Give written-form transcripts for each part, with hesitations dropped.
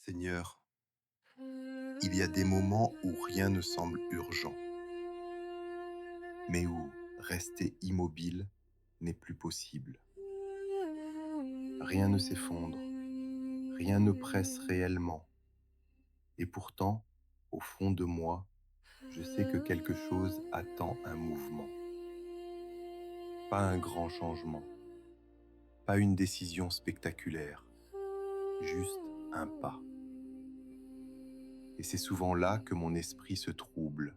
Seigneur, il y a des moments où rien ne semble urgent, mais où rester immobile n'est plus possible. Rien ne s'effondre, rien ne presse réellement, et pourtant, au fond de moi, je sais que quelque chose attend un mouvement. Pas un grand changement, pas une décision spectaculaire, juste un pas. Et c'est souvent là que mon esprit se trouble.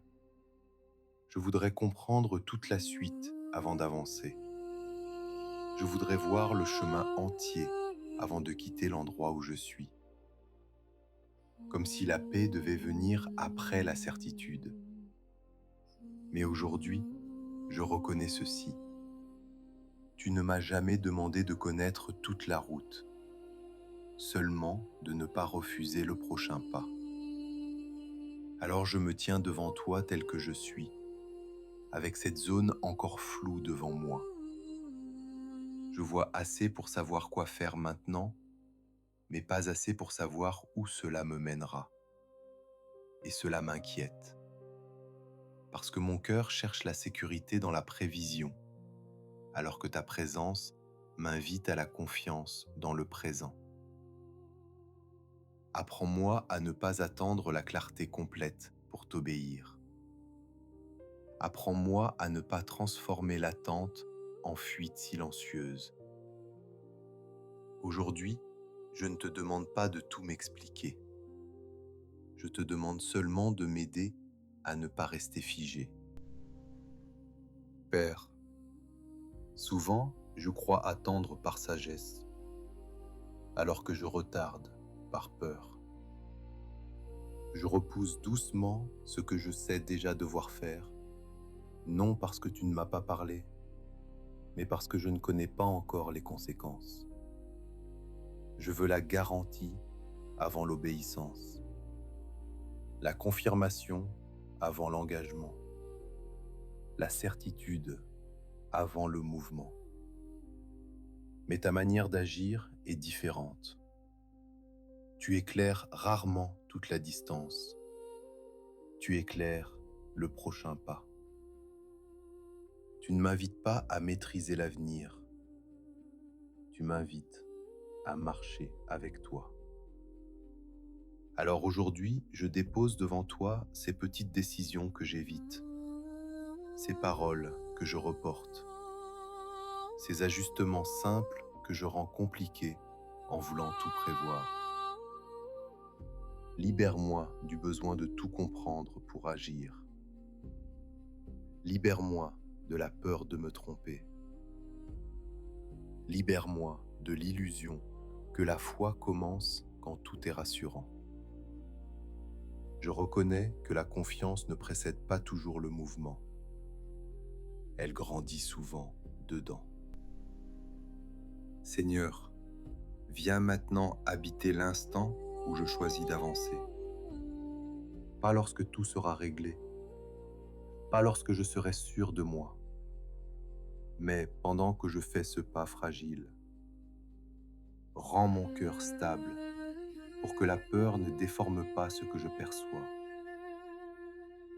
Je voudrais comprendre toute la suite avant d'avancer. Je voudrais voir le chemin entier avant de quitter l'endroit où je suis. Comme si la paix devait venir après la certitude. Mais aujourd'hui, je reconnais ceci. Tu ne m'as jamais demandé de connaître toute la route, seulement de ne pas refuser le prochain pas. Alors je me tiens devant toi tel que je suis, avec cette zone encore floue devant moi. Je vois assez pour savoir quoi faire maintenant, mais pas assez pour savoir où cela me mènera. Et cela m'inquiète, parce que mon cœur cherche la sécurité dans la prévision, alors que ta présence m'invite à la confiance dans le présent. Apprends-moi à ne pas attendre la clarté complète pour t'obéir. Apprends-moi à ne pas transformer l'attente en fuite silencieuse. Aujourd'hui, je ne te demande pas de tout m'expliquer. Je te demande seulement de m'aider à ne pas rester figé. Père, souvent, je crois attendre par sagesse, alors que je retarde par peur. Je repousse doucement ce que je sais déjà devoir faire, non parce que tu ne m'as pas parlé, mais parce que je ne connais pas encore les conséquences. Je veux la garantie avant l'obéissance, la confirmation avant l'engagement, la certitude avant le mouvement. Mais ta manière d'agir est différente. Tu éclaires rarement toute la distance. Tu éclaires le prochain pas. Tu ne m'invites pas à maîtriser l'avenir. Tu m'invites à marcher avec toi. Alors aujourd'hui, je dépose devant toi ces petites décisions que j'évite, ces paroles que je reporte, ces ajustements simples que je rends compliqués en voulant tout prévoir. Libère-moi du besoin de tout comprendre pour agir. Libère-moi de la peur de me tromper. Libère-moi de l'illusion que la foi commence quand tout est rassurant. Je reconnais que la confiance ne précède pas toujours le mouvement. Elle grandit souvent dedans. Seigneur, viens maintenant habiter l'instant où je choisis d'avancer. Pas lorsque tout sera réglé, pas lorsque je serai sûr de moi, mais pendant que je fais ce pas fragile. Rends mon cœur stable pour que la peur ne déforme pas ce que je perçois.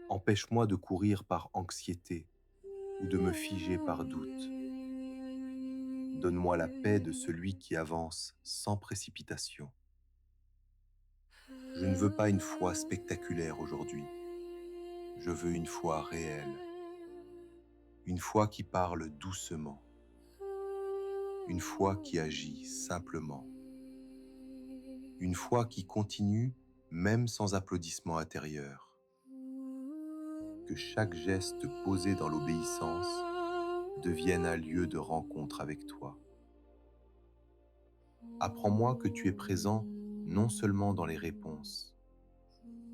Empêche-moi de courir par anxiété ou de me figer par doute. Donne-moi la paix de celui qui avance sans précipitation. Je ne veux pas une foi spectaculaire aujourd'hui. Je veux une foi réelle. Une foi qui parle doucement. Une foi qui agit simplement. Une foi qui continue même sans applaudissement intérieur. Que chaque geste posé dans l'obéissance devienne un lieu de rencontre avec toi. Apprends-moi que tu es présent non seulement dans les réponses,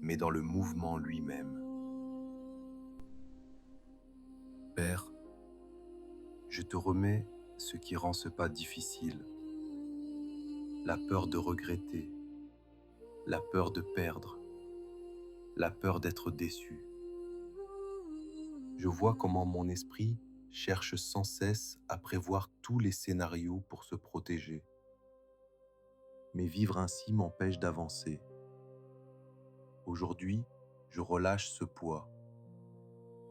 mais dans le mouvement lui-même. Père, je te remets ce qui rend ce pas difficile, la peur de regretter, la peur de perdre, la peur d'être déçu. Je vois comment mon esprit cherche sans cesse à prévoir tous les scénarios pour se protéger. mais vivre ainsi m'empêche d'avancer. Aujourd'hui, je relâche ce poids.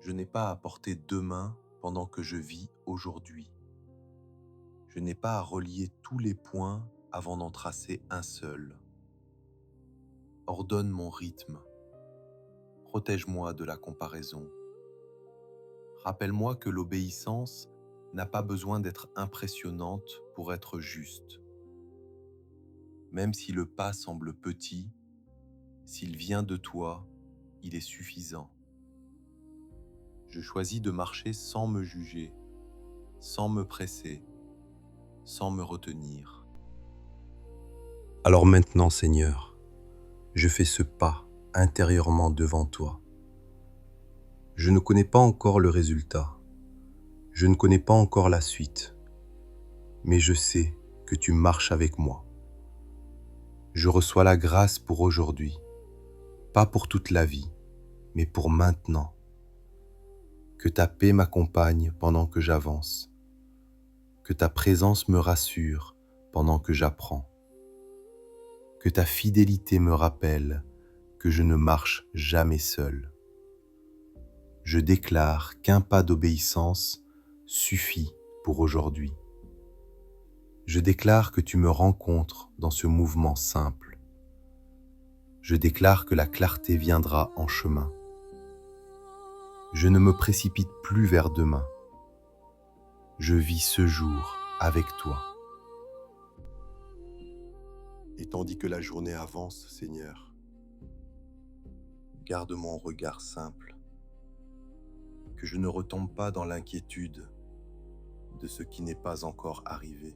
Je n'ai pas à porter demain pendant que je vis aujourd'hui. Je n'ai pas à relier tous les points avant d'en tracer un seul. Ordonne mon rythme. Protège-moi de la comparaison. Rappelle-moi que l'obéissance n'a pas besoin d'être impressionnante pour être juste. Même si le pas semble petit, s'il vient de toi, il est suffisant. Je choisis de marcher sans me juger, sans me presser, sans me retenir. Alors maintenant, Seigneur, je fais ce pas intérieurement devant toi. Je ne connais pas encore le résultat, je ne connais pas encore la suite, mais je sais que tu marches avec moi. Je reçois la grâce pour aujourd'hui, pas pour toute la vie, mais pour maintenant. Que ta paix m'accompagne pendant que j'avance, que ta présence me rassure pendant que j'apprends, que ta fidélité me rappelle que je ne marche jamais seul. Je déclare qu'un pas d'obéissance suffit pour aujourd'hui. Je déclare que tu me rencontres dans ce mouvement simple. Je déclare que la clarté viendra en chemin. Je ne me précipite plus vers demain. Je vis ce jour avec toi. Et tandis que la journée avance, Seigneur, garde mon regard simple, que je ne retombe pas dans l'inquiétude de ce qui n'est pas encore arrivé,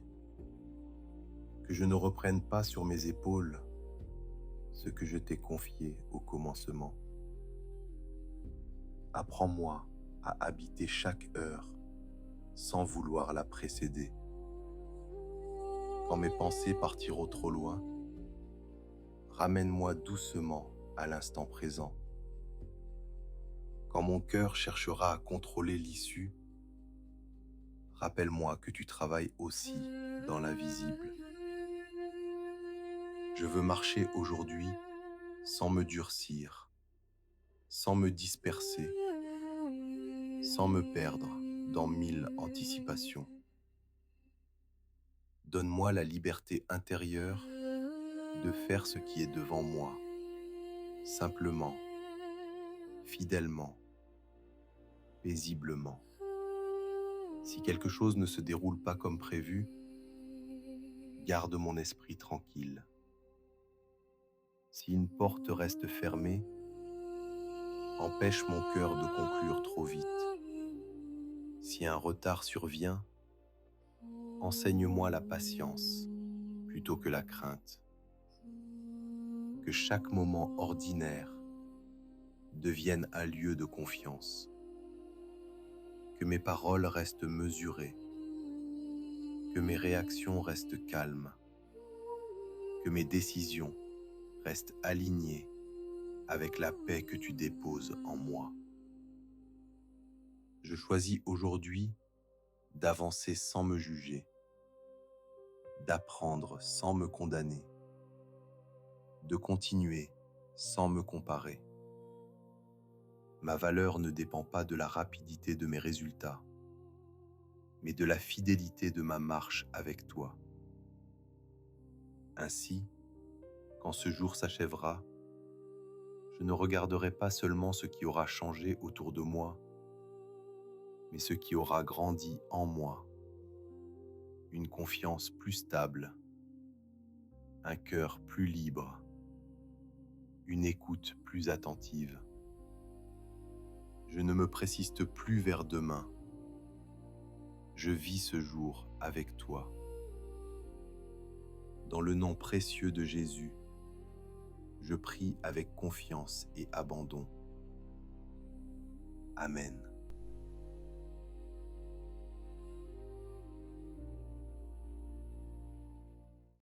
que je ne reprenne pas sur mes épaules ce que je t'ai confié au commencement. Apprends-moi à habiter chaque heure sans vouloir la précéder. Quand mes pensées partiront trop loin, ramène-moi doucement à l'instant présent. Quand mon cœur cherchera à contrôler l'issue, rappelle-moi que tu travailles aussi dans l'invisible. Je veux marcher aujourd'hui sans me durcir, sans me disperser, sans me perdre dans 1000 anticipations. Donne-moi la liberté intérieure de faire ce qui est devant moi, simplement, fidèlement, paisiblement. Si quelque chose ne se déroule pas comme prévu, garde mon esprit tranquille. Si une porte reste fermée, empêche mon cœur de conclure trop vite. Si un retard survient, enseigne-moi la patience plutôt que la crainte. Que chaque moment ordinaire devienne un lieu de confiance. Que mes paroles restent mesurées. Que mes réactions restent calmes. Que mes décisions restent alignées avec la paix que tu déposes en moi. Je choisis aujourd'hui d'avancer sans me juger, d'apprendre sans me condamner, de continuer sans me comparer. Ma valeur ne dépend pas de la rapidité de mes résultats, mais de la fidélité de ma marche avec toi. Ainsi, quand ce jour s'achèvera, je ne regarderai pas seulement ce qui aura changé autour de moi, mais ce qui aura grandi en moi. Une confiance plus stable, un cœur plus libre, une écoute plus attentive. Je ne me précipite plus vers demain. Je vis ce jour avec toi. Dans le nom précieux de Jésus, je prie avec confiance et abandon. Amen.